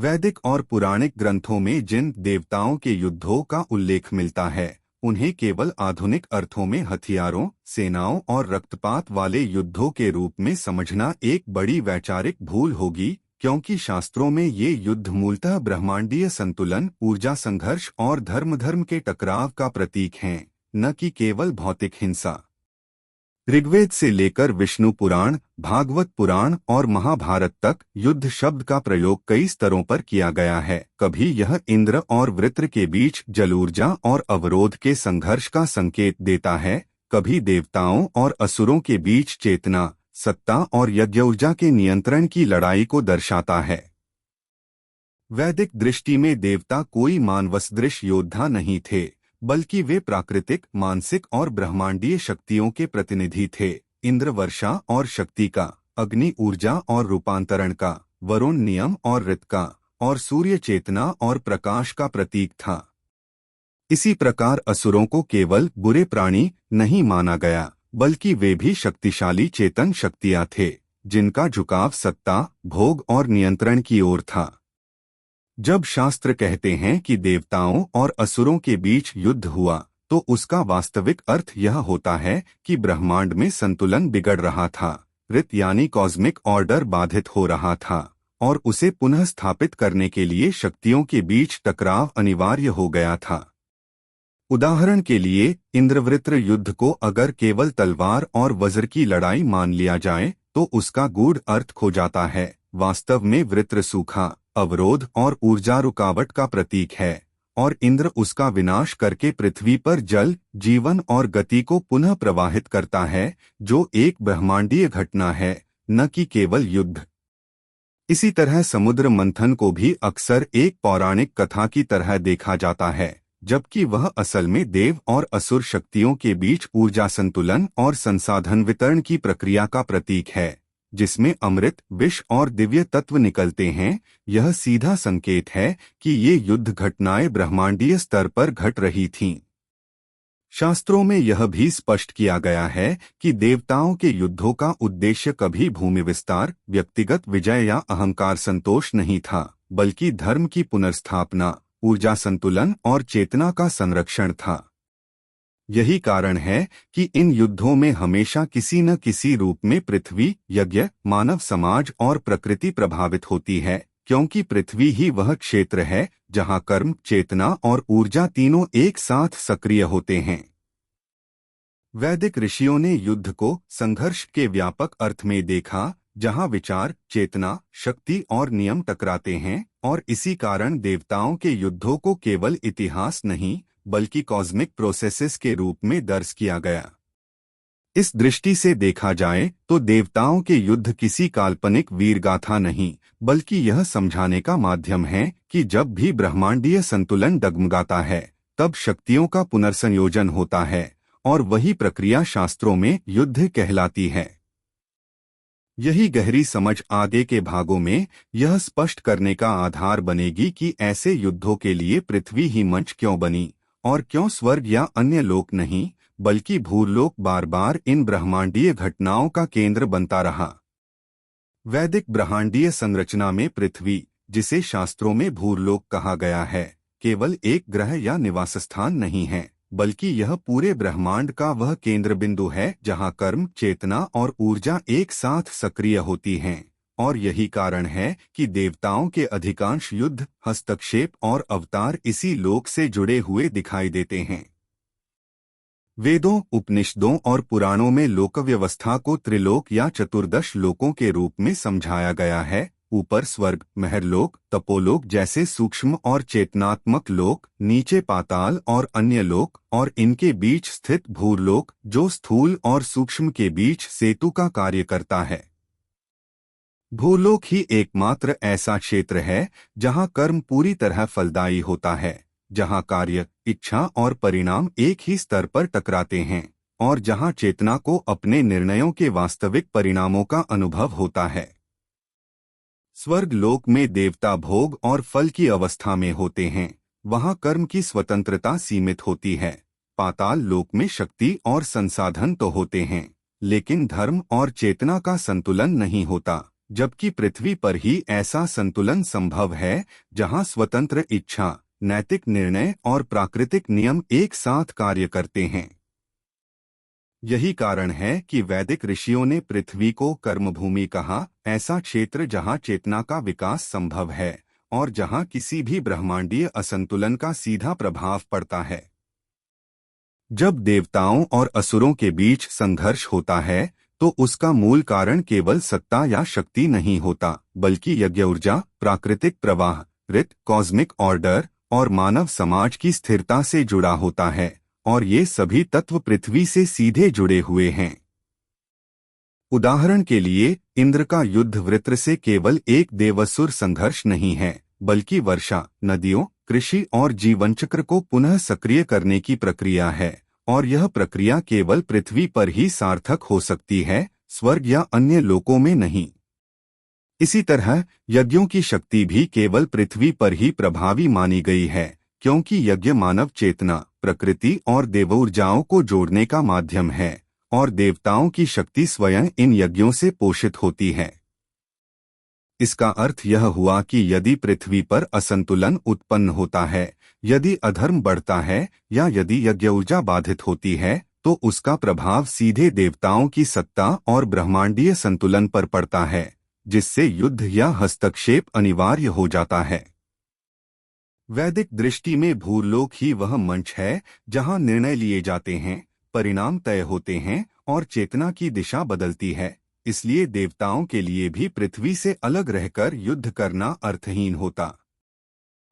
वैदिक और पुराणिक ग्रंथों में जिन देवताओं के युद्धों का उल्लेख मिलता है उन्हें केवल आधुनिक अर्थों में हथियारों, सेनाओं और रक्तपात वाले युद्धों के रूप में समझना एक बड़ी वैचारिक भूल होगी, क्योंकि शास्त्रों में ये युद्ध मूलतः ब्रह्मांडीय संतुलन, ऊर्जा संघर्ष और धर्म के टकराव का प्रतीक हैं, न कि केवल भौतिक हिंसा। ऋग्वेद से लेकर विष्णु पुराण, भागवत पुराण और महाभारत तक युद्ध शब्द का प्रयोग कई स्तरों पर किया गया है। कभी यह इंद्र और वृत्र के बीच जल ऊर्जा और अवरोध के संघर्ष का संकेत देता है, कभी देवताओं और असुरों के बीच चेतना, सत्ता और यज्ञ ऊर्जा के नियंत्रण की लड़ाई को दर्शाता है। वैदिक दृष्टि में देवता कोई मानवसदृश योद्धा नहीं थे, बल्कि वे प्राकृतिक, मानसिक और ब्रह्मांडीय शक्तियों के प्रतिनिधि थे। इंद्र वर्षा और शक्ति का, अग्नि ऊर्जा और रूपांतरण का, वरुण नियम और ऋत का, और सूर्य चेतना और प्रकाश का प्रतीक था। इसी प्रकार असुरों को केवल बुरे प्राणी नहीं माना गया, बल्कि वे भी शक्तिशाली चेतन शक्तियां थे, जिनका झुकाव सत्ता, भोग और नियंत्रण की ओर था। जब शास्त्र कहते हैं कि देवताओं और असुरों के बीच युद्ध हुआ, तो उसका वास्तविक अर्थ यह होता है कि ब्रह्मांड में संतुलन बिगड़ रहा था, ऋत यानी कॉस्मिक ऑर्डर बाधित हो रहा था, और उसे पुनः स्थापित करने के लिए शक्तियों के बीच टकराव अनिवार्य हो गया था। उदाहरण के लिए, इंद्रवृत्र युद्ध को अगर केवल तलवार और वज्र की लड़ाई मान लिया जाए तो उसका गूढ़ अर्थ खो जाता है। वास्तव में वृत्र सूखा, अवरोध और ऊर्जा रुकावट का प्रतीक है, और इंद्र उसका विनाश करके पृथ्वी पर जल, जीवन और गति को पुनः प्रवाहित करता है, जो एक ब्रह्मांडीय घटना है, न कि केवल युद्ध। इसी तरह समुद्र मंथन को भी अक्सर एक पौराणिक कथा की तरह देखा जाता है, जबकि वह असल में देव और असुर शक्तियों के बीच ऊर्जा संतुलन और संसाधन वितरण की प्रक्रिया का प्रतीक है, जिसमें अमृत, विष और दिव्य तत्व निकलते हैं। यह सीधा संकेत है कि ये युद्ध घटनाएं ब्रह्मांडीय स्तर पर घट रही थीं। शास्त्रों में यह भी स्पष्ट किया गया है कि देवताओं के युद्धों का उद्देश्य कभी भूमि विस्तार, व्यक्तिगत विजय या अहंकार संतोष नहीं था, बल्कि धर्म की पुनर्स्थापना, ऊर्जा संतुलन और चेतना का संरक्षण था। यही कारण है कि इन युद्धों में हमेशा किसी न किसी रूप में पृथ्वी, यज्ञ, मानव समाज और प्रकृति प्रभावित होती है, क्योंकि पृथ्वी ही वह क्षेत्र है जहां कर्म, चेतना और ऊर्जा तीनों एक साथ सक्रिय होते हैं। वैदिक ऋषियों ने युद्ध को संघर्ष के व्यापक अर्थ में देखा, जहां विचार, चेतना, शक्ति और नियम टकराते हैं, और इसी कारण देवताओं के युद्धों को केवल इतिहास नहीं बल्कि कॉस्मिक प्रोसेसेस के रूप में दर्ज किया गया। इस दृष्टि से देखा जाए तो देवताओं के युद्ध किसी काल्पनिक वीरगाथा नहीं, बल्कि यह समझाने का माध्यम है कि जब भी ब्रह्मांडीय संतुलन डगमगाता है, तब शक्तियों का पुनर्संयोजन होता है, और वही प्रक्रिया शास्त्रों में युद्ध कहलाती है। यही गहरी समझ आगे के भागों में यह स्पष्ट करने का आधार बनेगी कि ऐसे युद्धों के लिए पृथ्वी ही मंच क्यों बनी, और क्यों स्वर्ग या अन्य लोक नहीं, बल्कि भूलोक बार बार इन ब्रह्मांडीय घटनाओं का केंद्र बनता रहा। वैदिक ब्रह्मांडीय संरचना में पृथ्वी, जिसे शास्त्रों में भूलोक कहा गया है, केवल एक ग्रह या निवास स्थान नहीं है, बल्कि यह पूरे ब्रह्मांड का वह केंद्र बिंदु है जहां कर्म, चेतना और ऊर्जा एक साथ सक्रिय होती हैं। और यही कारण है कि देवताओं के अधिकांश युद्ध, हस्तक्षेप और अवतार इसी लोक से जुड़े हुए दिखाई देते हैं। वेदों, उपनिषदों और पुराणों में लोक व्यवस्था को त्रिलोक या चतुर्दश लोकों के रूप में समझाया गया है। ऊपर स्वर्ग, महरलोक, तपोलोक जैसे सूक्ष्म और चेतनात्मक लोक, नीचे पाताल और अन्य लोक, और इनके बीच स्थित भूलोक, जो स्थूल और सूक्ष्म के बीच सेतु का कार्य करता है। भूलोक ही एकमात्र ऐसा क्षेत्र है जहां कर्म पूरी तरह फलदायी होता है, जहां कार्य, इच्छा और परिणाम एक ही स्तर पर टकराते हैं, और जहां चेतना को अपने निर्णयों के वास्तविक परिणामों का अनुभव होता है। स्वर्ग लोक में देवता भोग और फल की अवस्था में होते हैं, वहां कर्म की स्वतंत्रता सीमित होती है। पाताल लोक में शक्ति और संसाधन तो होते हैं, लेकिन धर्म और चेतना का संतुलन नहीं होता, जबकि पृथ्वी पर ही ऐसा संतुलन संभव है जहां स्वतंत्र इच्छा, नैतिक निर्णय और प्राकृतिक नियम एक साथ कार्य करते हैं। यही कारण है कि वैदिक ऋषियों ने पृथ्वी को कर्मभूमि कहा, ऐसा क्षेत्र जहां चेतना का विकास संभव है और जहां किसी भी ब्रह्मांडीय असंतुलन का सीधा प्रभाव पड़ता है। जब देवताओं और असुरों के बीच संघर्ष होता है तो उसका मूल कारण केवल सत्ता या शक्ति नहीं होता, बल्कि यज्ञ ऊर्जा, प्राकृतिक प्रवाह, ऋत, कॉस्मिक ऑर्डर और मानव समाज की स्थिरता से जुड़ा होता है, और ये सभी तत्व पृथ्वी से सीधे जुड़े हुए हैं। उदाहरण के लिए, इंद्र का युद्ध वृत्र से केवल एक देवासुर संघर्ष नहीं है, बल्कि वर्षा, नदियों, कृषि और जीवन चक्र को पुनः सक्रिय करने की प्रक्रिया है, और यह प्रक्रिया केवल पृथ्वी पर ही सार्थक हो सकती है, स्वर्ग या अन्य लोकों में नहीं। इसी तरह यज्ञों की शक्ति भी केवल पृथ्वी पर ही प्रभावी मानी गई है, क्योंकि यज्ञ मानव चेतना, प्रकृति और देवऊर्जाओं को जोड़ने का माध्यम है, और देवताओं की शक्ति स्वयं इन यज्ञों से पोषित होती है। इसका अर्थ यह हुआ कि यदि पृथ्वी पर असंतुलन उत्पन्न होता है, यदि अधर्म बढ़ता है या यदि यज्ञ ऊर्जा बाधित होती है, तो उसका प्रभाव सीधे देवताओं की सत्ता और ब्रह्मांडीय संतुलन पर पड़ता है, जिससे युद्ध या हस्तक्षेप अनिवार्य हो जाता है। वैदिक दृष्टि में भूलोक ही वह मंच है जहां निर्णय लिए जाते हैं, परिणाम तय होते हैं और चेतना की दिशा बदलती है। इसलिए देवताओं के लिए भी पृथ्वी से अलग रहकर युद्ध करना अर्थहीन होता।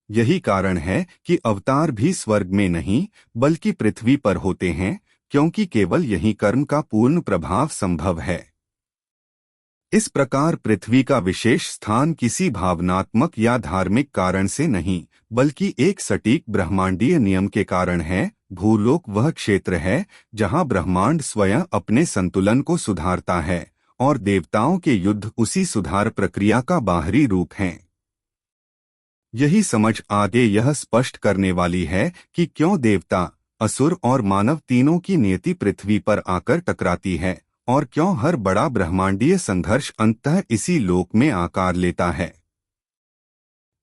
यही कारण है कि अवतार भी स्वर्ग में नहीं बल्कि पृथ्वी पर होते हैं, क्योंकि केवल यही कर्म का पूर्ण प्रभाव संभव है। इस प्रकार पृथ्वी का विशेष स्थान किसी भावनात्मक या धार्मिक कारण से नहीं, बल्कि एक सटीक ब्रह्मांडीय नियम के कारण है। भूलोक वह क्षेत्र है जहां ब्रह्मांड स्वयं अपने संतुलन को सुधारता है, और देवताओं के युद्ध उसी सुधार प्रक्रिया का बाहरी रूप हैं। यही समझ आगे यह स्पष्ट करने वाली है कि क्यों देवता, असुर और मानव तीनों की नियति पृथ्वी पर आकर टकराती है, और क्यों हर बड़ा ब्रह्मांडीय संघर्ष अंततः इसी लोक में आकार लेता है।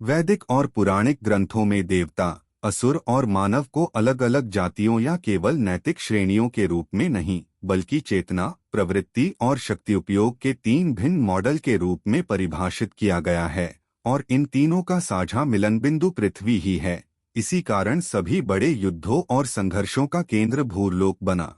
वैदिक और पुराणिक ग्रंथों में देवता, असुर और मानव को अलग अलग जातियों या केवल नैतिक श्रेणियों के रूप में नहीं, बल्कि चेतना, प्रवृत्ति और शक्ति उपयोग के तीन भिन्न मॉडल के रूप में परिभाषित किया गया है, और इन तीनों का साझा मिलन बिंदु पृथ्वी ही है। इसी कारण सभी बड़े युद्धों और संघर्षों का केंद्र भूलोक बना।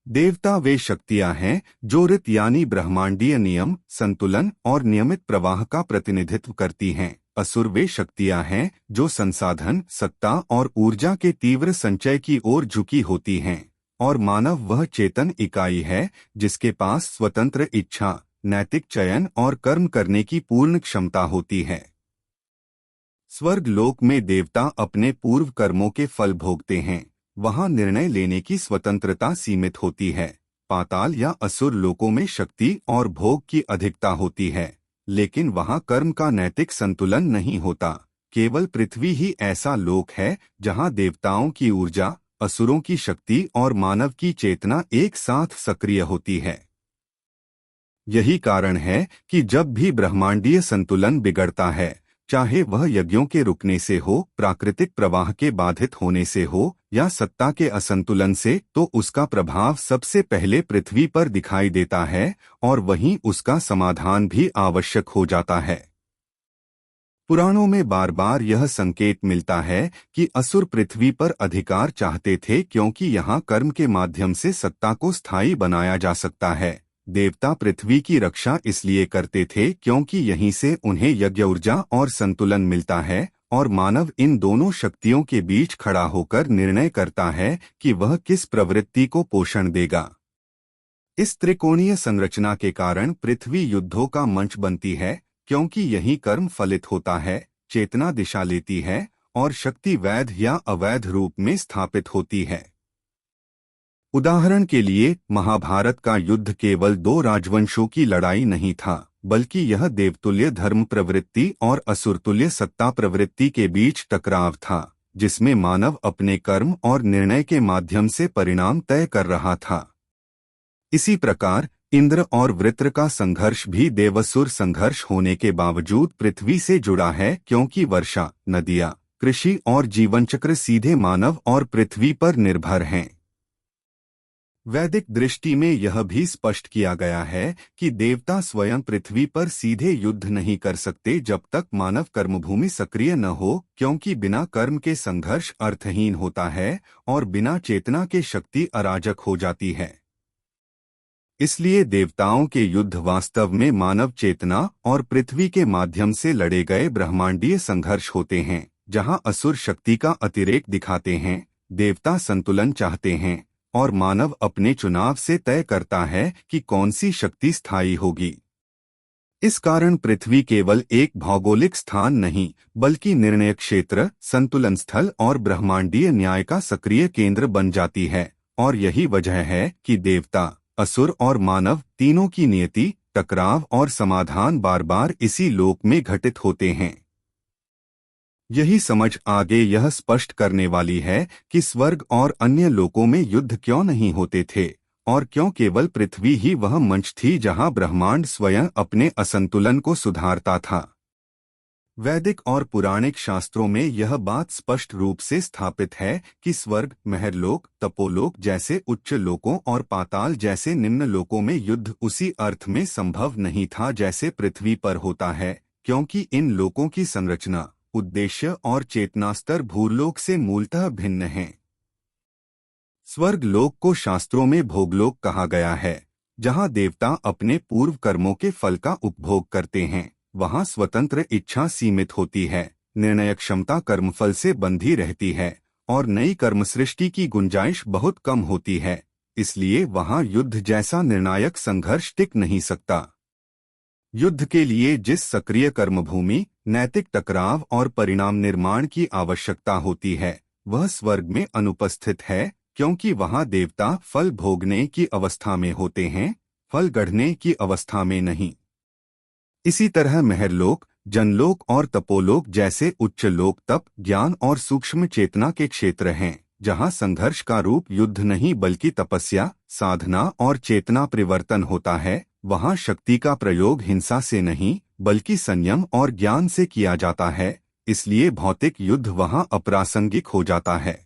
देवता वे शक्तियां हैं जो ऋत यानी ब्रह्मांडीय नियम, संतुलन और नियमित प्रवाह का प्रतिनिधित्व करती हैं। असुर वे शक्तियां हैं जो संसाधन, सत्ता और ऊर्जा के तीव्र संचय की ओर झुकी होती हैं, और मानव वह चेतन इकाई है जिसके पास स्वतंत्र इच्छा, नैतिक चयन और कर्म करने की पूर्ण क्षमता होती है। स्वर्ग लोक में देवता अपने पूर्व कर्मों के फल भोगते हैं, वहां निर्णय लेने की स्वतंत्रता सीमित होती है। पाताल या असुर लोकों में शक्ति और भोग की अधिकता होती है, लेकिन वहां कर्म का नैतिक संतुलन नहीं होता। केवल पृथ्वी ही ऐसा लोक है जहां देवताओं की ऊर्जा, असुरों की शक्ति और मानव की चेतना एक साथ सक्रिय होती है। यही कारण है कि जब भी ब्रह्मांडीय संतुलन बिगड़ता है, चाहे वह यज्ञों के रुकने से हो, प्राकृतिक प्रवाह के बाधित होने से हो या सत्ता के असंतुलन से, तो उसका प्रभाव सबसे पहले पृथ्वी पर दिखाई देता है, और वहीं उसका समाधान भी आवश्यक हो जाता है। पुराणों में बार बार यह संकेत मिलता है कि असुर पृथ्वी पर अधिकार चाहते थे, क्योंकि यहाँ कर्म के माध्यम से सत्ता को स्थायी बनाया जा सकता है। देवता पृथ्वी की रक्षा इसलिए करते थे क्योंकि यहीं से उन्हें यज्ञ ऊर्जा और संतुलन मिलता है, और मानव इन दोनों शक्तियों के बीच खड़ा होकर निर्णय करता है कि वह किस प्रवृत्ति को पोषण देगा। इस त्रिकोणीय संरचना के कारण पृथ्वी युद्धों का मंच बनती है, क्योंकि यही कर्म फलित होता है, चेतना दिशा लेती है और शक्ति वैध या अवैध रूप में स्थापित होती है। उदाहरण के लिए, महाभारत का युद्ध केवल दो राजवंशों की लड़ाई नहीं था, बल्कि यह देवतुल्य धर्म प्रवृत्ति और असुरतुल्य सत्ता प्रवृत्ति के बीच टकराव था, जिसमें मानव अपने कर्म और निर्णय के माध्यम से परिणाम तय कर रहा था। इसी प्रकार इंद्र और वृत्र का संघर्ष भी देवसुर संघर्ष होने के बावजूद पृथ्वी से जुड़ा है, क्योंकि वर्षा, नदियां, कृषि और जीवन चक्र सीधे मानव और पृथ्वी पर निर्भर हैं। वैदिक दृष्टि में यह भी स्पष्ट किया गया है कि देवता स्वयं पृथ्वी पर सीधे युद्ध नहीं कर सकते जब तक मानव कर्मभूमि सक्रिय न हो, क्योंकि बिना कर्म के संघर्ष अर्थहीन होता है और बिना चेतना के शक्ति अराजक हो जाती है। इसलिए देवताओं के युद्ध वास्तव में मानव चेतना और पृथ्वी के माध्यम से लड़े गए ब्रह्मांडीय संघर्ष होते हैं, जहां असुर शक्ति का अतिरेक दिखाते हैं, देवता संतुलन चाहते हैं और मानव अपने चुनाव से तय करता है कि कौन सी शक्ति स्थायी होगी। इस कारण पृथ्वी केवल एक भौगोलिक स्थान नहीं, बल्कि निर्णय क्षेत्र, संतुलन स्थल और ब्रह्मांडीय न्याय का सक्रिय केंद्र बन जाती है। और यही वजह है कि देवता, असुर और मानव तीनों की नियति, टकराव और समाधान बार बार इसी लोक में घटित होते हैं। यही समझ आगे यह स्पष्ट करने वाली है कि स्वर्ग और अन्य लोकों में युद्ध क्यों नहीं होते थे और क्यों केवल पृथ्वी ही वह मंच थी जहां ब्रह्मांड स्वयं अपने असंतुलन को सुधारता था। वैदिक और पुराणिक शास्त्रों में यह बात स्पष्ट रूप से स्थापित है कि स्वर्ग, महरलोक, तपोलोक जैसे उच्च लोकों और पाताल जैसे निम्न लोकों में युद्ध उसी अर्थ में संभव नहीं था जैसे पृथ्वी पर होता है, क्योंकि इन लोकों की संरचना, उद्देश्य और चेतना स्तर भूलोक से मूलतः भिन्न हैं। स्वर्ग लोक को शास्त्रों में भोगलोक कहा गया है, जहां देवता अपने पूर्व कर्मों के फल का उपभोग करते हैं। वहां स्वतंत्र इच्छा सीमित होती है, निर्णय क्षमता कर्मफल से बंधी रहती है और नई कर्म सृष्टि की गुंजाइश बहुत कम होती है। इसलिए वहां युद्ध जैसा निर्णायक संघर्ष टिक नहीं सकता। युद्ध के लिए जिस सक्रिय कर्मभूमि, नैतिक टकराव और परिणाम निर्माण की आवश्यकता होती है, वह स्वर्ग में अनुपस्थित है, क्योंकि वहां देवता फल भोगने की अवस्था में होते हैं, फल गढ़ने की अवस्था में नहीं। इसी तरह महरलोक, जनलोक और तपोलोक जैसे उच्च लोक तप, ज्ञान और सूक्ष्म चेतना के क्षेत्र हैं, जहां संघर्ष का रूप युद्ध नहीं बल्कि तपस्या, साधना और चेतना परिवर्तन होता है। वहां शक्ति का प्रयोग हिंसा से नहीं बल्कि संयम और ज्ञान से किया जाता है, इसलिए भौतिक युद्ध वहां अप्रासंगिक हो जाता है।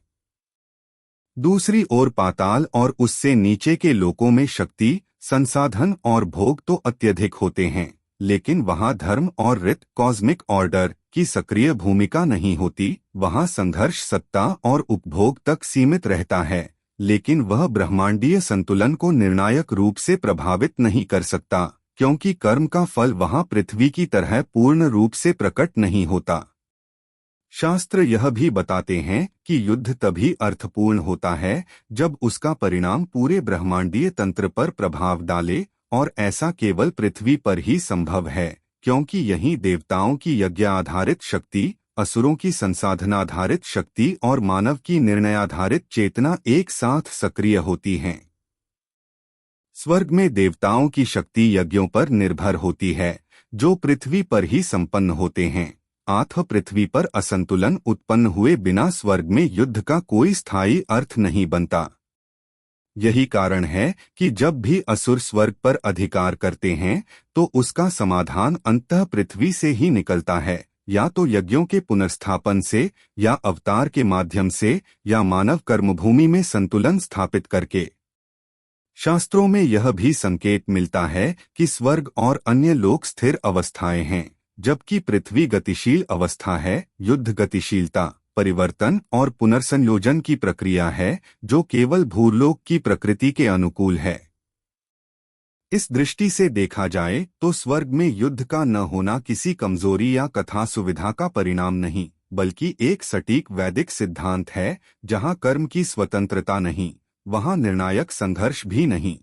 दूसरी ओर पाताल और उससे नीचे के लोकों में शक्ति, संसाधन और भोग तो अत्यधिक होते हैं, लेकिन वहां धर्म और रीत, कॉस्मिक ऑर्डर की सक्रिय भूमिका नहीं होती। वहां संघर्ष सत्ता और उपभोग तक सीमित रहता है, लेकिन वह ब्रह्मांडीय संतुलन को निर्णायक रूप से प्रभावित नहीं कर सकता, क्योंकि कर्म का फल वहां पृथ्वी की तरह पूर्ण रूप से प्रकट नहीं होता। शास्त्र यह भी बताते हैं कि युद्ध तभी अर्थपूर्ण होता है जब उसका परिणाम पूरे ब्रह्मांडीय तंत्र पर प्रभाव डाले, और ऐसा केवल पृथ्वी पर ही संभव है, क्योंकि यहीं देवताओं की यज्ञ आधारित शक्ति, असुरों की संसाधनाधारित शक्ति और मानव की निर्णयाधारित चेतना एक साथ सक्रिय होती हैं। स्वर्ग में देवताओं की शक्ति यज्ञों पर निर्भर होती है, जो पृथ्वी पर ही संपन्न होते हैं। अतः पृथ्वी पर असंतुलन उत्पन्न हुए बिना स्वर्ग में युद्ध का कोई स्थायी अर्थ नहीं बनता। यही कारण है कि जब भी असुर स्वर्ग पर अधिकार करते हैं तो उसका समाधान अंततः पृथ्वी से ही निकलता है, या तो यज्ञों के पुनर्स्थापन से, या अवतार के माध्यम से, या मानव कर्मभूमि में संतुलन स्थापित करके। शास्त्रों में यह भी संकेत मिलता है कि स्वर्ग और अन्य लोक स्थिर अवस्थाएं हैं, जबकि पृथ्वी गतिशील अवस्था है। युद्ध गतिशीलता, परिवर्तन और पुनर्संयोजन की प्रक्रिया है, जो केवल भूलोक की प्रकृति के अनुकूल है। इस दृष्टि से देखा जाए तो स्वर्ग में युद्ध का न होना किसी कमजोरी या कथा सुविधा का परिणाम नहीं, बल्कि एक सटीक वैदिक सिद्धांत है। जहां कर्म की स्वतंत्रता नहीं, वहां निर्णायक संघर्ष भी नहीं।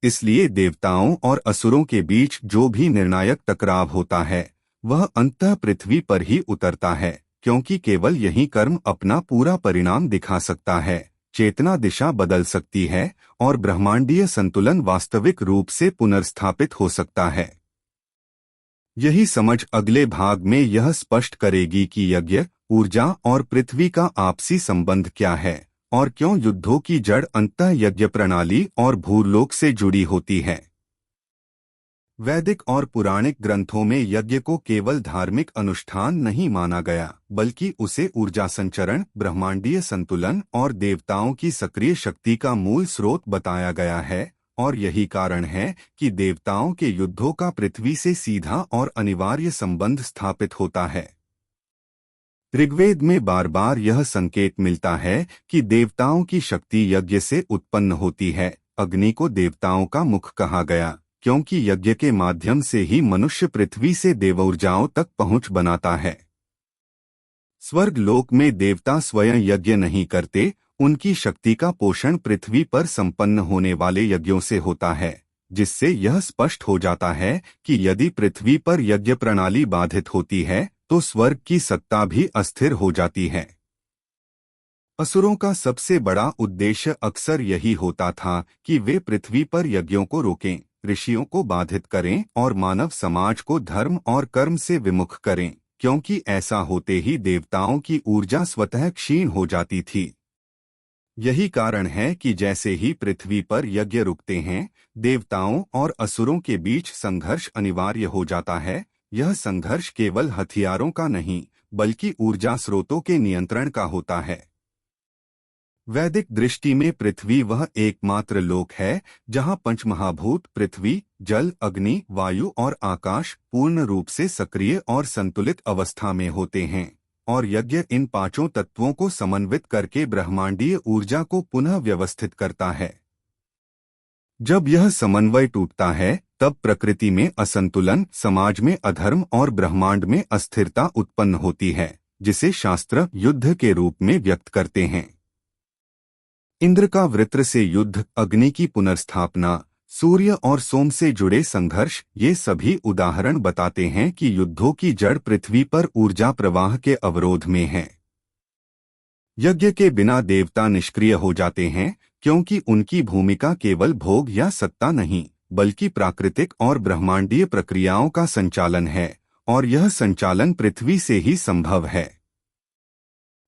इसलिए देवताओं और असुरों के बीच जो भी निर्णायक टकराव होता है, वह अंततः पृथ्वी पर ही उतरता है, क्योंकि केवल यही कर्म अपना पूरा परिणाम दिखा सकता है, चेतना दिशा बदल सकती है और ब्रह्मांडीय संतुलन वास्तविक रूप से पुनर्स्थापित हो सकता है। यही समझ अगले भाग में यह स्पष्ट करेगी कि यज्ञ, ऊर्जा और पृथ्वी का आपसी संबंध क्या है और क्यों युद्धों की जड़ अंतः यज्ञ प्रणाली और भूलोक से जुड़ी होती है। वैदिक और पुराणिक ग्रंथों में यज्ञ को केवल धार्मिक अनुष्ठान नहीं माना गया, बल्कि उसे ऊर्जा संचरण, ब्रह्मांडीय संतुलन और देवताओं की सक्रिय शक्ति का मूल स्रोत बताया गया है। और यही कारण है कि देवताओं के युद्धों का पृथ्वी से सीधा और अनिवार्य संबंध स्थापित होता है। ऋग्वेद में बार बार यह संकेत मिलता है कि देवताओं की शक्ति यज्ञ से उत्पन्न होती है। अग्नि को देवताओं का मुख कहा गया, क्योंकि यज्ञ के माध्यम से ही मनुष्य पृथ्वी से देवऊर्जाओं तक पहुंच बनाता है। स्वर्ग लोक में देवता स्वयं यज्ञ नहीं करते, उनकी शक्ति का पोषण पृथ्वी पर संपन्न होने वाले यज्ञों से होता है, जिससे यह स्पष्ट हो जाता है कि यदि पृथ्वी पर यज्ञ प्रणाली बाधित होती है तो स्वर्ग की सत्ता भी अस्थिर हो जाती है। असुरों का सबसे बड़ा उद्देश्य अक्सर यही होता था कि वे पृथ्वी पर यज्ञों को रोकें, ऋषियों को बाधित करें और मानव समाज को धर्म और कर्म से विमुख करें, क्योंकि ऐसा होते ही देवताओं की ऊर्जा स्वतः क्षीण हो जाती थी। यही कारण है कि जैसे ही पृथ्वी पर यज्ञ रुकते हैं, देवताओं और असुरों के बीच संघर्ष अनिवार्य हो जाता है। यह संघर्ष केवल हथियारों का नहीं, बल्कि ऊर्जा स्रोतों के नियंत्रण का होता है। वैदिक दृष्टि में पृथ्वी वह एकमात्र लोक है जहां पंचमहाभूत पृथ्वी, जल, अग्नि, वायु और आकाश पूर्ण रूप से सक्रिय और संतुलित अवस्था में होते हैं, और यज्ञ इन पांचों तत्वों को समन्वित करके ब्रह्मांडीय ऊर्जा को पुनः व्यवस्थित करता है। जब यह समन्वय टूटता है, तब प्रकृति में असंतुलन, समाज में अधर्म और ब्रह्मांड में अस्थिरता उत्पन्न होती है, जिसे शास्त्र युद्ध के रूप में व्यक्त करते हैं। इंद्र का वृत्र से युद्ध, अग्नि की पुनर्स्थापना, सूर्य और सोम से जुड़े संघर्ष, ये सभी उदाहरण बताते हैं कि युद्धों की जड़ पृथ्वी पर ऊर्जा प्रवाह के अवरोध में है। यज्ञ के बिना देवता निष्क्रिय हो जाते हैं, क्योंकि उनकी भूमिका केवल भोग या सत्ता नहीं, बल्कि प्राकृतिक और ब्रह्मांडीय प्रक्रियाओं का संचालन है, और यह संचालन पृथ्वी से ही संभव है।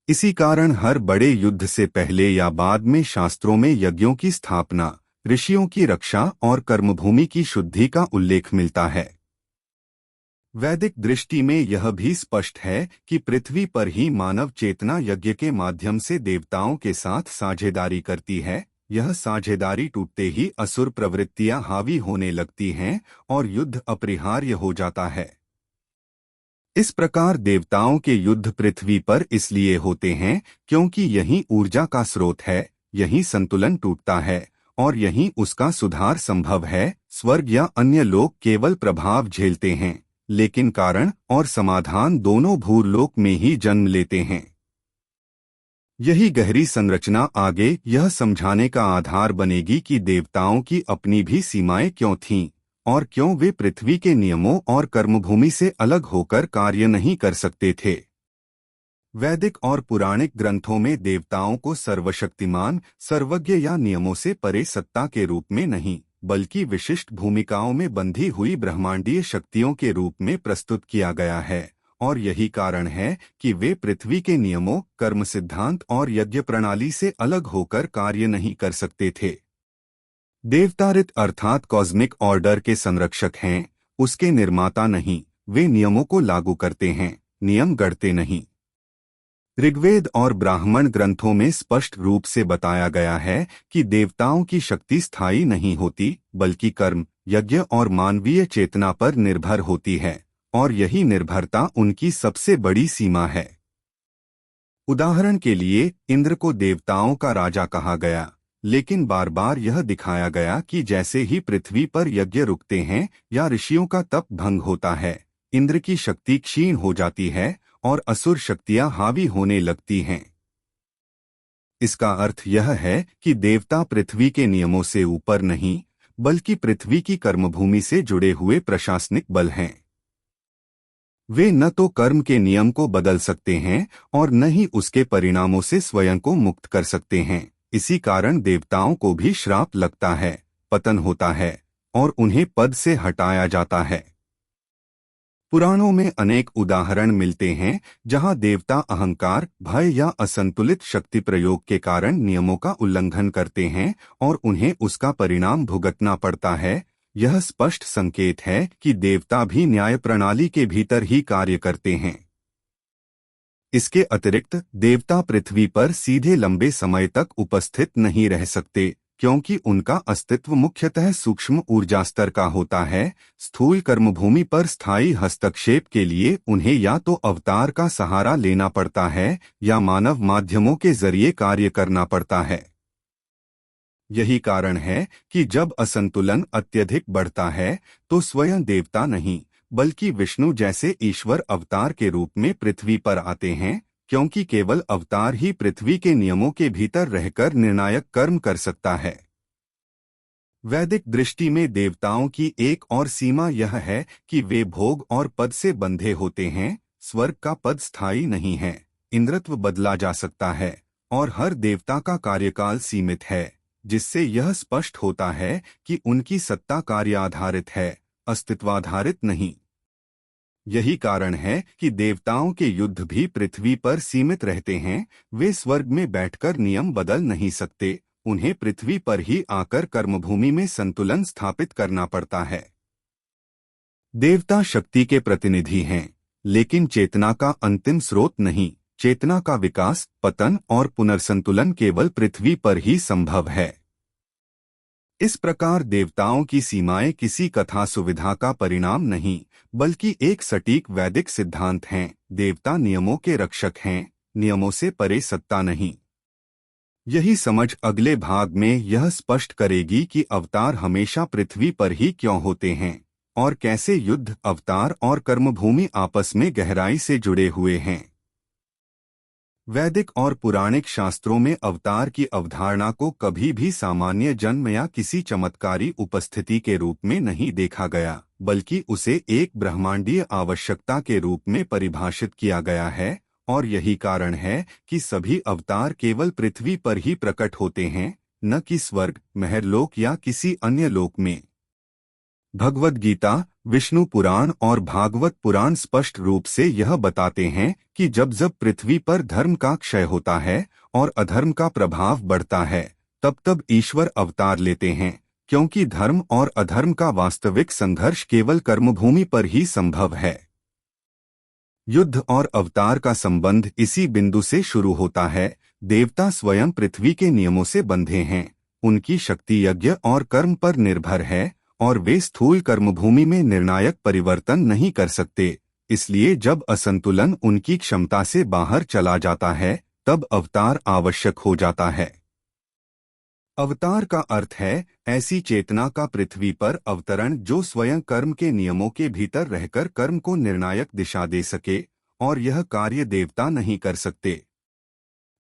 इसी कारण हर बड़े युद्ध से पहले या बाद में शास्त्रों में यज्ञों की स्थापना, ऋषियों की रक्षा और कर्मभूमि की शुद्धि का उल्लेख मिलता है। वैदिक दृष्टि में यह भी स्पष्ट है कि पृथ्वी पर ही मानव चेतना यज्ञ के माध्यम से देवताओं के साथ साझेदारी करती है। यह साझेदारी टूटते ही असुर प्रवृत्तियां हावी होने लगती हैं और युद्ध अपरिहार्य हो जाता है। इस प्रकार देवताओं के युद्ध पृथ्वी पर इसलिए होते हैं क्योंकि यही ऊर्जा का स्रोत है, यही संतुलन टूटता है और यही उसका सुधार संभव है। स्वर्ग या अन्य लोक केवल प्रभाव झेलते हैं, लेकिन कारण और समाधान दोनों भूलोक में ही जन्म लेते हैं। यही गहरी संरचना आगे यह समझाने का आधार बनेगी कि देवताओं की अपनी भी सीमाएं क्यों थीं और क्यों वे पृथ्वी के नियमों और कर्मभूमि से अलग होकर कार्य नहीं कर सकते थे। वैदिक और पुराणिक ग्रंथों में देवताओं को सर्वशक्तिमान, सर्वज्ञ या नियमों से परे सत्ता के रूप में नहीं, बल्कि विशिष्ट भूमिकाओं में बंधी हुई ब्रह्मांडीय शक्तियों के रूप में प्रस्तुत किया गया है, और यही कारण है कि वे पृथ्वी के नियमों, कर्म सिद्धांत और यज्ञ प्रणाली से अलग होकर कार्य नहीं कर सकते थे। देवतारित अर्थात कॉस्मिक ऑर्डर के संरक्षक हैं, उसके निर्माता नहीं। वे नियमों को लागू करते हैं, नियम गढ़ते नहीं। ऋग्वेद और ब्राह्मण ग्रंथों में स्पष्ट रूप से बताया गया है कि देवताओं की शक्ति स्थायी नहीं होती, बल्कि कर्म, यज्ञ और मानवीय चेतना पर निर्भर होती है, और यही निर्भरता उनकी सबसे बड़ी सीमा है। उदाहरण के लिए इंद्र को देवताओं का राजा कहा गया, लेकिन बार बार यह दिखाया गया कि जैसे ही पृथ्वी पर यज्ञ रुकते हैं या ऋषियों का तप भंग होता है, इंद्र की शक्ति क्षीण हो जाती है और असुर शक्तियां हावी होने लगती हैं। इसका अर्थ यह है कि देवता पृथ्वी के नियमों से ऊपर नहीं, बल्कि पृथ्वी की कर्मभूमि से जुड़े हुए प्रशासनिक बल हैं। वे न तो कर्म के नियम को बदल सकते हैं और न ही उसके परिणामों से स्वयं को मुक्त कर सकते हैं। इसी कारण देवताओं को भी श्राप लगता है, पतन होता है और उन्हें पद से हटाया जाता है। पुराणों में अनेक उदाहरण मिलते हैं जहां देवता अहंकार, भय या असंतुलित शक्ति प्रयोग के कारण नियमों का उल्लंघन करते हैं और उन्हें उसका परिणाम भुगतना पड़ता है। यह स्पष्ट संकेत है कि देवता भी न्याय प्रणाली के भीतर ही कार्य करते हैं। इसके अतिरिक्त देवता पृथ्वी पर सीधे लंबे समय तक उपस्थित नहीं रह सकते, क्योंकि उनका अस्तित्व मुख्यतः सूक्ष्म ऊर्जा स्तर का होता है। स्थूल कर्मभूमि पर स्थायी हस्तक्षेप के लिए उन्हें या तो अवतार का सहारा लेना पड़ता है या मानव माध्यमों के जरिए कार्य करना पड़ता है। यही कारण है कि जब असंतुलन अत्यधिक बढ़ता है तो स्वयं देवता नहीं बल्कि विष्णु जैसे ईश्वर अवतार के रूप में पृथ्वी पर आते हैं, क्योंकि केवल अवतार ही पृथ्वी के नियमों के भीतर रहकर निर्णायक कर्म कर सकता है। वैदिक दृष्टि में देवताओं की एक और सीमा यह है कि वे भोग और पद से बंधे होते हैं। स्वर्ग का पद स्थायी नहीं है, इंद्रत्व बदला जा सकता है और हर देवता का कार्यकाल सीमित है, जिससे यह स्पष्ट होता है कि उनकी सत्ता कार्याधारित है, अस्तित्वाधारित नहीं। यही कारण है कि देवताओं के युद्ध भी पृथ्वी पर सीमित रहते हैं। वे स्वर्ग में बैठकर नियम बदल नहीं सकते, उन्हें पृथ्वी पर ही आकर कर्मभूमि में संतुलन स्थापित करना पड़ता है। देवता शक्ति के प्रतिनिधि हैं, लेकिन चेतना का अंतिम स्रोत नहीं। चेतना का विकास, पतन और पुनर्संतुलन केवल पृथ्वी पर ही संभव है। इस प्रकार देवताओं की सीमाएं किसी कथा सुविधा का परिणाम नहीं, बल्कि एक सटीक वैदिक सिद्धांत हैं। देवता नियमों के रक्षक हैं, नियमों से परे सत्ता नहीं। यही समझ अगले भाग में यह स्पष्ट करेगी कि अवतार हमेशा पृथ्वी पर ही क्यों होते हैं और कैसे युद्ध, अवतार और कर्मभूमि आपस में गहराई से जुड़े हुए हैं। वैदिक और पुराणिक शास्त्रों में अवतार की अवधारणा को कभी भी सामान्य जन्म या किसी चमत्कारी उपस्थिति के रूप में नहीं देखा गया, बल्कि उसे एक ब्रह्मांडीय आवश्यकता के रूप में परिभाषित किया गया है। और यही कारण है कि सभी अवतार केवल पृथ्वी पर ही प्रकट होते हैं, न कि स्वर्ग, महरलोक या किसी अन्य लोक में। भगवद गीता, विष्णु पुराण और भागवत पुराण स्पष्ट रूप से यह बताते हैं कि जब जब पृथ्वी पर धर्म का क्षय होता है और अधर्म का प्रभाव बढ़ता है, तब तब ईश्वर अवतार लेते हैं, क्योंकि धर्म और अधर्म का वास्तविक संघर्ष केवल कर्मभूमि पर ही संभव है। युद्ध और अवतार का संबंध इसी बिंदु से शुरू होता है। देवता स्वयं पृथ्वी के नियमों से बंधे हैं, उनकी शक्ति यज्ञ और कर्म पर निर्भर है और वे स्थूल कर्मभूमि में निर्णायक परिवर्तन नहीं कर सकते। इसलिए जब असंतुलन उनकी क्षमता से बाहर चला जाता है, तब अवतार आवश्यक हो जाता है। अवतार का अर्थ है ऐसी चेतना का पृथ्वी पर अवतरण जो स्वयं कर्म के नियमों के भीतर रहकर कर्म को निर्णायक दिशा दे सके, और यह कार्य देवता नहीं कर सकते।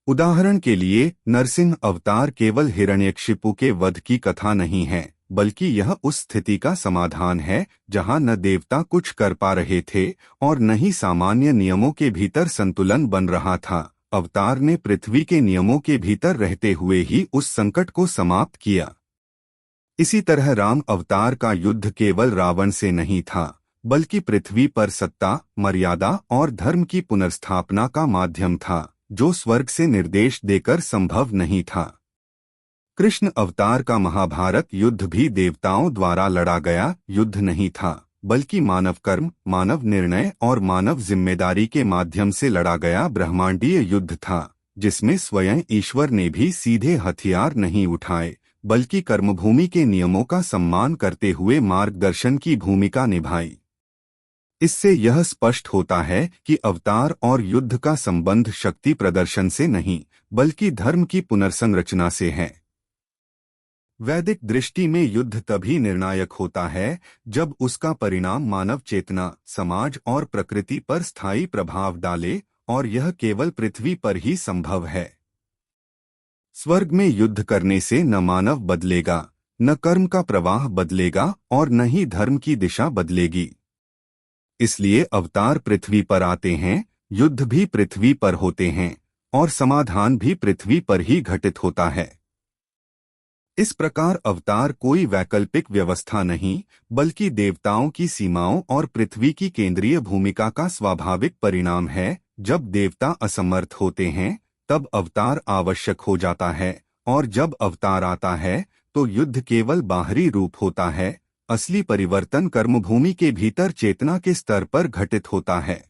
उदाहरण के लिए, नरसिंह अवतार केवल हिरण्यकशिपु के वध की कथा नहीं है, बल्कि यह उस स्थिति का समाधान है जहां न देवता कुछ कर पा रहे थे और न ही सामान्य नियमों के भीतर संतुलन बन रहा था। अवतार ने पृथ्वी के नियमों के भीतर रहते हुए ही उस संकट को समाप्त किया। इसी तरह राम अवतार का युद्ध केवल रावण से नहीं था, बल्कि पृथ्वी पर सत्ता, मर्यादा और धर्म की पुनर्स्थापना का माध्यम था, जो स्वर्ग से निर्देश देकर संभव नहीं था। कृष्ण अवतार का महाभारत युद्ध भी देवताओं द्वारा लड़ा गया युद्ध नहीं था, बल्कि मानव कर्म, मानव निर्णय और मानव जिम्मेदारी के माध्यम से लड़ा गया ब्रह्मांडीय युद्ध था, जिसमें स्वयं ईश्वर ने भी सीधे हथियार नहीं उठाए, बल्कि कर्मभूमि के नियमों का सम्मान करते हुए मार्गदर्शन की भूमिका निभाई। इससे यह स्पष्ट होता है कि अवतार और युद्ध का संबंध शक्ति प्रदर्शन से नहीं, बल्कि धर्म की पुनर्संरचना से है। वैदिक दृष्टि में युद्ध तभी निर्णायक होता है जब उसका परिणाम मानव चेतना, समाज और प्रकृति पर स्थायी प्रभाव डाले, और यह केवल पृथ्वी पर ही संभव है। स्वर्ग में युद्ध करने से न मानव बदलेगा, न कर्म का प्रवाह बदलेगा और न ही धर्म की दिशा बदलेगी। इसलिए अवतार पृथ्वी पर आते हैं, युद्ध भी पृथ्वी पर होते हैं और समाधान भी पृथ्वी पर ही घटित होता है। इस प्रकार अवतार कोई वैकल्पिक व्यवस्था नहीं, बल्कि देवताओं की सीमाओं और पृथ्वी की केंद्रीय भूमिका का स्वाभाविक परिणाम है। जब देवता असमर्थ होते हैं, तब अवतार आवश्यक हो जाता है, और जब अवतार आता है, तो युद्ध केवल बाहरी रूप होता है। असली परिवर्तन कर्मभूमि के भीतर चेतना के स्तर पर घटित होता है।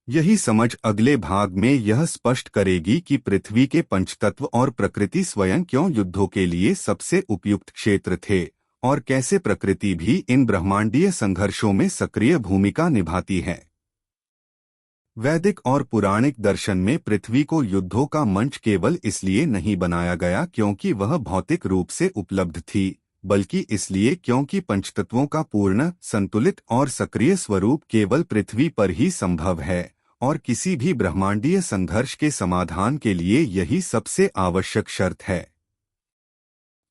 यही समझ अगले भाग में यह स्पष्ट करेगी कि पृथ्वी के पंचतत्व और प्रकृति स्वयं क्यों युद्धों के लिए सबसे उपयुक्त क्षेत्र थे, और कैसे प्रकृति भी इन ब्रह्मांडीय संघर्षों में सक्रिय भूमिका निभाती है। वैदिक और पुराणिक दर्शन में पृथ्वी को युद्धों का मंच केवल इसलिए नहीं बनाया गया क्योंकि वह भौतिक रूप से उपलब्ध थी, बल्कि इसलिए क्योंकि पंचतत्वों का पूर्ण, संतुलित और सक्रिय स्वरूप केवल पृथ्वी पर ही संभव है, और किसी भी ब्रह्मांडीय संघर्ष के समाधान के लिए यही सबसे आवश्यक शर्त है।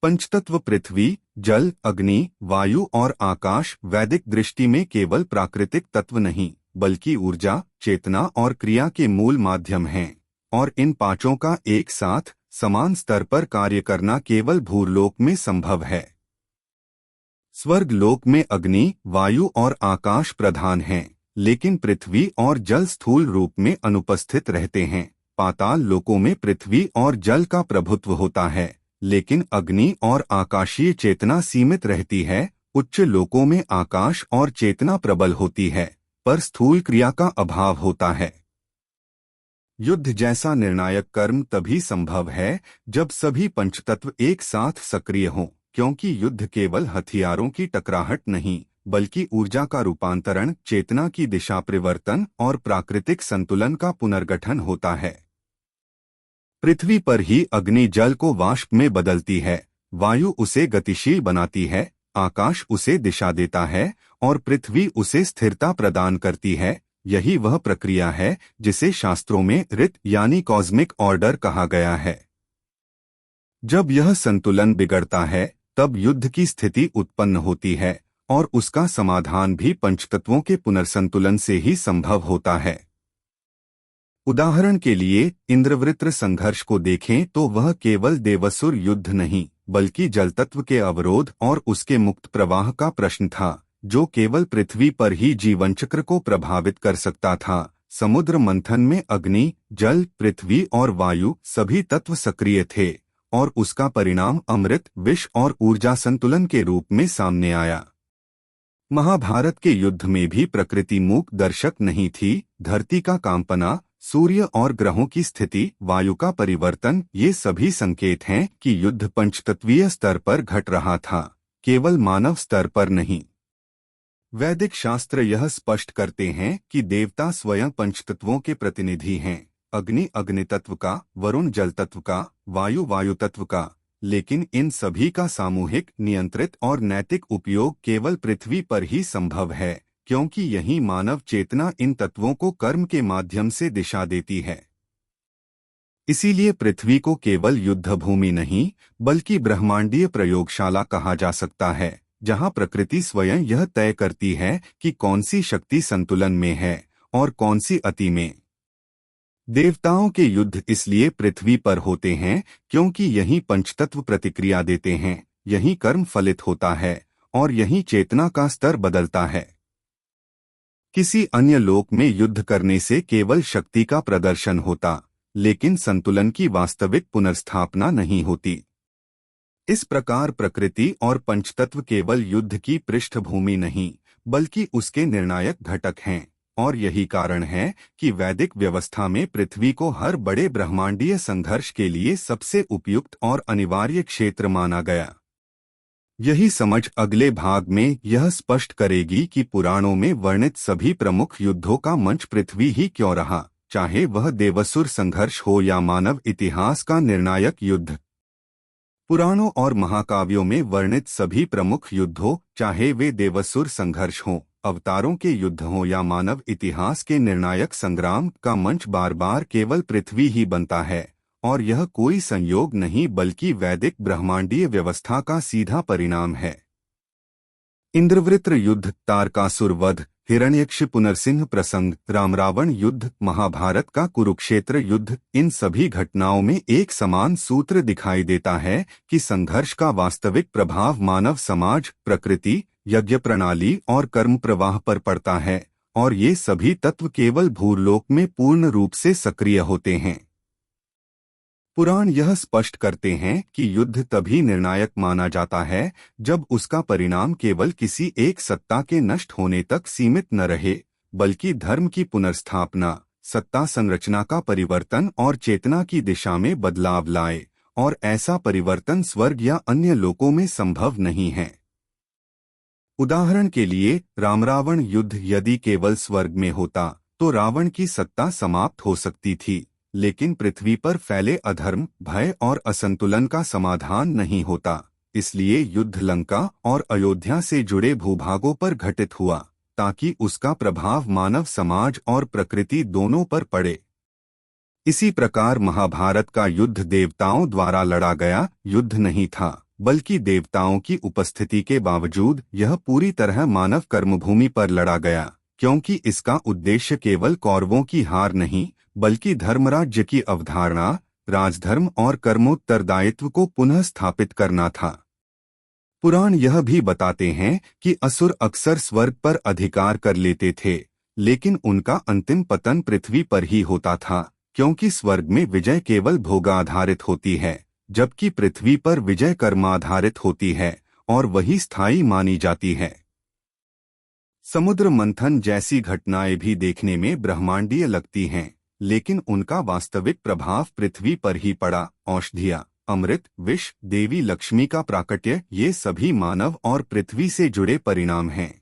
पंचतत्व पृथ्वी, जल, अग्नि, वायु और आकाश वैदिक दृष्टि में केवल प्राकृतिक तत्व नहीं, बल्कि ऊर्जा, चेतना और क्रिया के मूल माध्यम हैं, और इन पांचों का एक साथ समान स्तर पर कार्य करना केवल भूलोक में संभव है। स्वर्ग लोक में अग्नि, वायु और आकाश प्रधान हैं, लेकिन पृथ्वी और जल स्थूल रूप में अनुपस्थित रहते हैं। पाताल लोकों में पृथ्वी और जल का प्रभुत्व होता है, लेकिन अग्नि और आकाशीय चेतना सीमित रहती है। उच्च लोकों में आकाश और चेतना प्रबल होती है, पर स्थूल क्रिया का अभाव होता है। युद्ध जैसा निर्णायक कर्म तभी संभव है जब सभी पंचतत्व एक साथ सक्रिय हों, क्योंकि युद्ध केवल हथियारों की टकराहट नहीं, बल्कि ऊर्जा का रूपांतरण, चेतना की दिशा परिवर्तन और प्राकृतिक संतुलन का पुनर्गठन होता है। पृथ्वी पर ही अग्नि जल को वाष्प में बदलती है, वायु उसे गतिशील बनाती है, आकाश उसे दिशा देता है, और पृथ्वी उसे स्थिरता प्रदान करती है। यही वह प्रक्रिया है जिसे शास्त्रों में ऋत यानी कॉस्मिक ऑर्डर कहा गया है। जब यह संतुलन बिगड़ता है, तब युद्ध की स्थिति उत्पन्न होती है, और उसका समाधान भी पंचतत्वों के पुनर्संतुलन से ही संभव होता है। उदाहरण के लिए इंद्रवृत्र संघर्ष को देखें तो वह केवल देवसुर युद्ध नहीं, बल्कि जलतत्व के अवरोध और उसके मुक्त प्रवाह का प्रश्न था, जो केवल पृथ्वी पर ही जीवन चक्र को प्रभावित कर सकता था। समुद्र मंथन में अग्नि, जल, पृथ्वी और वायु सभी तत्व सक्रिय थे, और उसका परिणाम अमृत, विष और ऊर्जा संतुलन के रूप में सामने आया। महाभारत के युद्ध में भी प्रकृति मूक दर्शक नहीं थी। धरती का कांपना, सूर्य और ग्रहों की स्थिति, वायु का परिवर्तन, ये सभी संकेत हैं कि युद्ध पंचतत्वीय स्तर पर घट रहा था, केवल मानव स्तर पर नहीं। वैदिक शास्त्र यह स्पष्ट करते हैं कि देवता स्वयं पंचतत्वों के प्रतिनिधि हैं, अग्नि अग्नि तत्व का, वरुण जल तत्व का, वायु वायु तत्व का, लेकिन इन सभी का सामूहिक, नियंत्रित और नैतिक उपयोग केवल पृथ्वी पर ही संभव है, क्योंकि यही मानव चेतना इन तत्वों को कर्म के माध्यम से दिशा देती है। इसीलिए पृथ्वी को केवल युद्ध भूमि नहीं, बल्कि ब्रह्मांडीय प्रयोगशाला कहा जा सकता है, जहां प्रकृति स्वयं यह तय करती है कि कौन सी शक्ति संतुलन में है और कौन सी अति में। देवताओं के युद्ध इसलिए पृथ्वी पर होते हैं क्योंकि यहीं पंचतत्व प्रतिक्रिया देते हैं, यहीं कर्म फलित होता है, और यहीं चेतना का स्तर बदलता है। किसी अन्य लोक में युद्ध करने से केवल शक्ति का प्रदर्शन होता, लेकिन संतुलन की वास्तविक पुनर्स्थापना नहीं होती। इस प्रकार प्रकृति और पंचतत्व केवल युद्ध की पृष्ठभूमि नहीं, बल्कि उसके निर्णायक घटक हैं, और यही कारण है कि वैदिक व्यवस्था में पृथ्वी को हर बड़े ब्रह्मांडीय संघर्ष के लिए सबसे उपयुक्त और अनिवार्य क्षेत्र माना गया। यही समझ अगले भाग में यह स्पष्ट करेगी कि पुराणों में वर्णित सभी प्रमुख युद्धों का मंच पृथ्वी ही क्यों रहा, चाहे वह देवसुर संघर्ष हो या मानव इतिहास का निर्णायक युद्ध। पुराणों और महाकाव्यों में वर्णित सभी प्रमुख युद्धों, चाहे वे देवसुर संघर्ष हों, अवतारों के युद्ध हों या मानव इतिहास के निर्णायक संग्राम, का मंच बार बार केवल पृथ्वी ही बनता है, और यह कोई संयोग नहीं बल्कि वैदिक ब्रह्मांडीय व्यवस्था का सीधा परिणाम है। इंद्रवृत्र युद्ध, तारकासुर वध, हिरण्यक्ष पुनर्सिंह प्रसंग, राम रावण युद्ध, महाभारत का कुरुक्षेत्र युद्ध, इन सभी घटनाओं में एक समान सूत्र दिखाई देता है कि संघर्ष का वास्तविक प्रभाव मानव समाज, प्रकृति, यज्ञ प्रणाली और कर्म प्रवाह पर पड़ता है, और ये सभी तत्व केवल भूलोक में पूर्ण रूप से सक्रिय होते हैं। पुराण यह स्पष्ट करते हैं कि युद्ध तभी निर्णायक माना जाता है जब उसका परिणाम केवल किसी एक सत्ता के नष्ट होने तक सीमित न रहे, बल्कि धर्म की पुनर्स्थापना, सत्ता संरचना का परिवर्तन और चेतना की दिशा में बदलाव लाए, और ऐसा परिवर्तन स्वर्ग या अन्य लोकों में संभव नहीं है। उदाहरण के लिए, राम रावण युद्ध यदि केवल स्वर्ग में होता तो रावण की सत्ता समाप्त हो सकती थी, लेकिन पृथ्वी पर फैले अधर्म, भय और असंतुलन का समाधान नहीं होता। इसलिए युद्ध लंका और अयोध्या से जुड़े भूभागों पर घटित हुआ, ताकि उसका प्रभाव मानव समाज और प्रकृति दोनों पर पड़े। इसी प्रकार महाभारत का युद्ध देवताओं द्वारा लड़ा गया युद्ध नहीं था, बल्कि देवताओं की उपस्थिति के बावजूद यह पूरी तरह मानव कर्मभूमि पर लड़ा गया, क्योंकि इसका उद्देश्य केवल कौरवों की हार नहीं, बल्कि धर्मराज्य की अवधारणा, राजधर्म और कर्मोत्तरदायित्व को पुनः स्थापित करना था। पुराण यह भी बताते हैं कि असुर अक्सर स्वर्ग पर अधिकार कर लेते थे, लेकिन उनका अंतिम पतन पृथ्वी पर ही होता था, क्योंकि स्वर्ग में विजय केवल भोगाधारित होती है, जबकि पृथ्वी पर विजय कर्माधारित होती है, और वही स्थायी मानी जाती है। समुद्र मंथन जैसी घटनाएं भी देखने में ब्रह्मांडीय लगती हैं, लेकिन उनका वास्तविक प्रभाव पृथ्वी पर ही पड़ा। औषधियाँ, अमृत, विष, देवी लक्ष्मी का प्राकट्य, ये सभी मानव और पृथ्वी से जुड़े परिणाम हैं।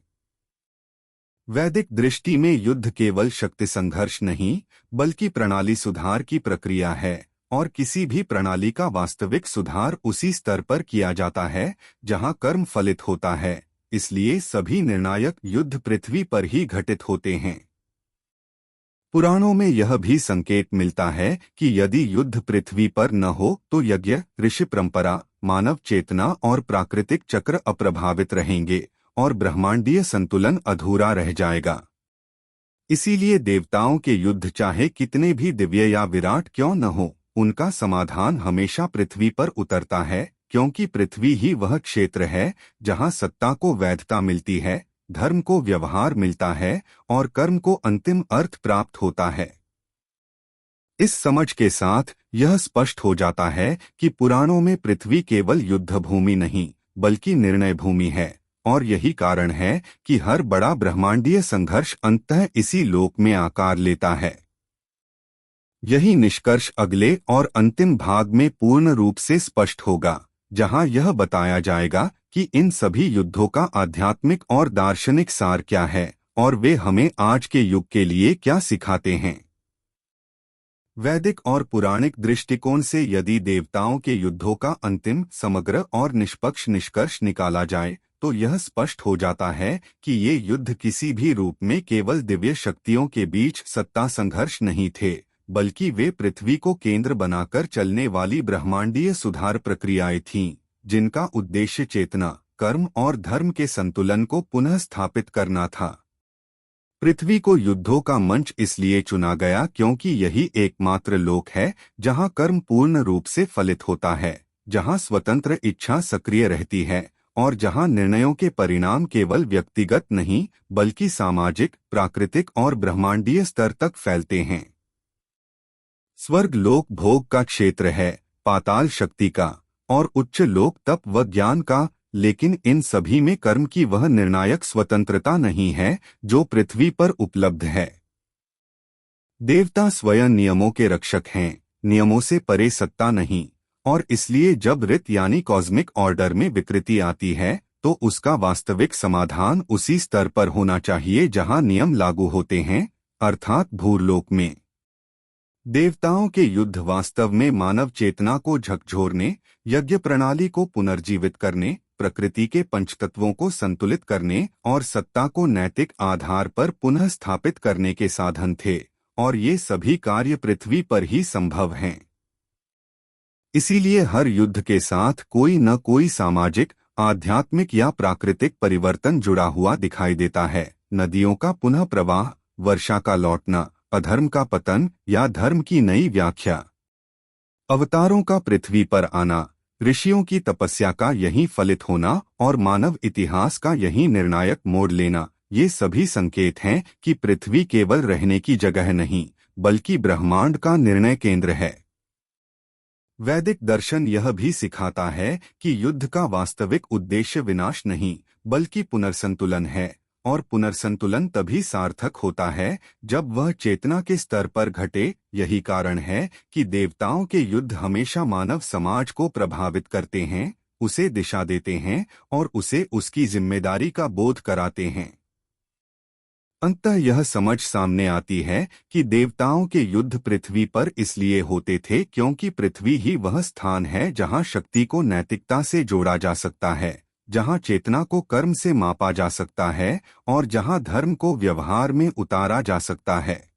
वैदिक दृष्टि में युद्ध केवल शक्ति संघर्ष नहीं, बल्कि प्रणाली सुधार की प्रक्रिया है, और किसी भी प्रणाली का वास्तविक सुधार उसी स्तर पर किया जाता है जहां कर्म फलित होता है। इसलिए सभी निर्णायक युद्ध पृथ्वी पर ही घटित होते हैं। पुराणों में यह भी संकेत मिलता है कि यदि युद्ध पृथ्वी पर न हो तो यज्ञ, ऋषि परंपरा, मानव चेतना और प्राकृतिक चक्र अप्रभावित रहेंगे, और ब्रह्मांडीय संतुलन अधूरा रह जाएगा। इसीलिए देवताओं के युद्ध चाहे कितने भी दिव्य या विराट क्यों न हो, उनका समाधान हमेशा पृथ्वी पर उतरता है, क्योंकि पृथ्वी ही वह क्षेत्र है जहां सत्ता को वैधता मिलती है, धर्म को व्यवहार मिलता है, और कर्म को अंतिम अर्थ प्राप्त होता है। इस समझ के साथ यह स्पष्ट हो जाता है कि पुराणों में पृथ्वी केवल युद्ध भूमि नहीं, बल्कि निर्णय भूमि है, और यही कारण है कि हर बड़ा ब्रह्मांडीय संघर्ष अंततः इसी लोक में आकार लेता है। यही निष्कर्ष अगले और अंतिम भाग में पूर्ण रूप से स्पष्ट होगा, जहां यह बताया जाएगा कि इन सभी युद्धों का आध्यात्मिक और दार्शनिक सार क्या है, और वे हमें आज के युग के लिए क्या सिखाते हैं। वैदिक और पुराणिक दृष्टिकोण से यदि देवताओं के युद्धों का अंतिम, समग्र और निष्पक्ष निष्कर्ष निकाला जाए, तो यह स्पष्ट हो जाता है कि ये युद्ध किसी भी रूप में केवल दिव्य शक्तियों के बीच सत्ता संघर्ष नहीं थे, बल्कि वे पृथ्वी को केंद्र बनाकर चलने वाली ब्रह्मांडीय सुधार प्रक्रियाएं थीं, जिनका उद्देश्य चेतना, कर्म और धर्म के संतुलन को पुनः स्थापित करना था। पृथ्वी को युद्धों का मंच इसलिए चुना गया क्योंकि यही एकमात्र लोक है जहां कर्म पूर्ण रूप से फलित होता है, जहां स्वतंत्र इच्छा सक्रिय रहती है, और जहां निर्णयों के परिणाम केवल व्यक्तिगत नहीं, बल्कि सामाजिक, प्राकृतिक और ब्रह्मांडीय स्तर तक फैलते हैं। स्वर्ग लोक भोग का क्षेत्र है, पाताल शक्ति का, और उच्च लोक तप व ज्ञान का, लेकिन इन सभी में कर्म की वह निर्णायक स्वतंत्रता नहीं है जो पृथ्वी पर उपलब्ध है। देवता स्वयं नियमों के रक्षक हैं, नियमों से परे सत्ता नहीं, और इसलिए जब ऋत यानी कॉस्मिक ऑर्डर में विकृति आती है तो उसका वास्तविक समाधान उसी स्तर पर होना चाहिए जहां नियम लागू होते हैं, अर्थात भूलोक में। देवताओं के युद्ध वास्तव में मानव चेतना को झकझोरने, यज्ञ प्रणाली को पुनर्जीवित करने, प्रकृति के पंचतत्वों को संतुलित करने और सत्ता को नैतिक आधार पर पुनः स्थापित करने के साधन थे, और ये सभी कार्य पृथ्वी पर ही संभव हैं। इसीलिए हर युद्ध के साथ कोई न कोई सामाजिक, आध्यात्मिक या प्राकृतिक परिवर्तन जुड़ा हुआ दिखाई देता है। नदियों का पुनः प्रवाह, वर्षा का लौटना, अधर्म का पतन या धर्म की नई व्याख्या, अवतारों का पृथ्वी पर आना, ऋषियों की तपस्या का यही फलित होना और मानव इतिहास का यही निर्णायक मोड़ लेना, ये सभी संकेत हैं कि पृथ्वी केवल रहने की जगह नहीं, बल्कि ब्रह्मांड का निर्णय केंद्र है। वैदिक दर्शन यह भी सिखाता है कि युद्ध का वास्तविक उद्देश्य विनाश नहीं, बल्कि पुनर्संतुलन है, और पुनर्संतुलन तभी सार्थक होता है जब वह चेतना के स्तर पर घटे। यही कारण है कि देवताओं के युद्ध हमेशा मानव समाज को प्रभावित करते हैं, उसे दिशा देते हैं और उसे उसकी जिम्मेदारी का बोध कराते हैं। अंततः यह समझ सामने आती है कि देवताओं के युद्ध पृथ्वी पर इसलिए होते थे क्योंकि पृथ्वी ही वह स्थान है जहां शक्ति को नैतिकता से जोड़ा जा सकता है, जहां चेतना को कर्म से मापा जा सकता है और जहां धर्म को व्यवहार में उतारा जा सकता है।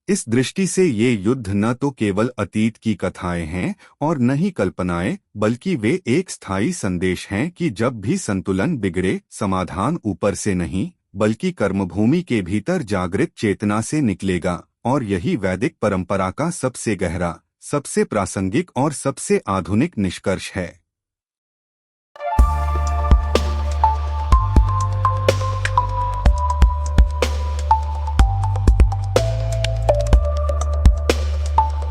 इस दृष्टि से ये युद्ध न तो केवल अतीत की कथाएं हैं और न ही कल्पनाएं, बल्कि वे एक स्थायी संदेश हैं कि जब भी संतुलन बिगड़े, समाधान ऊपर से नहीं बल्कि कर्मभूमि के भीतर जागृत चेतना से निकलेगा। और यही वैदिक परंपरा का सबसे गहरा, सबसे प्रासंगिक और सबसे आधुनिक निष्कर्ष है।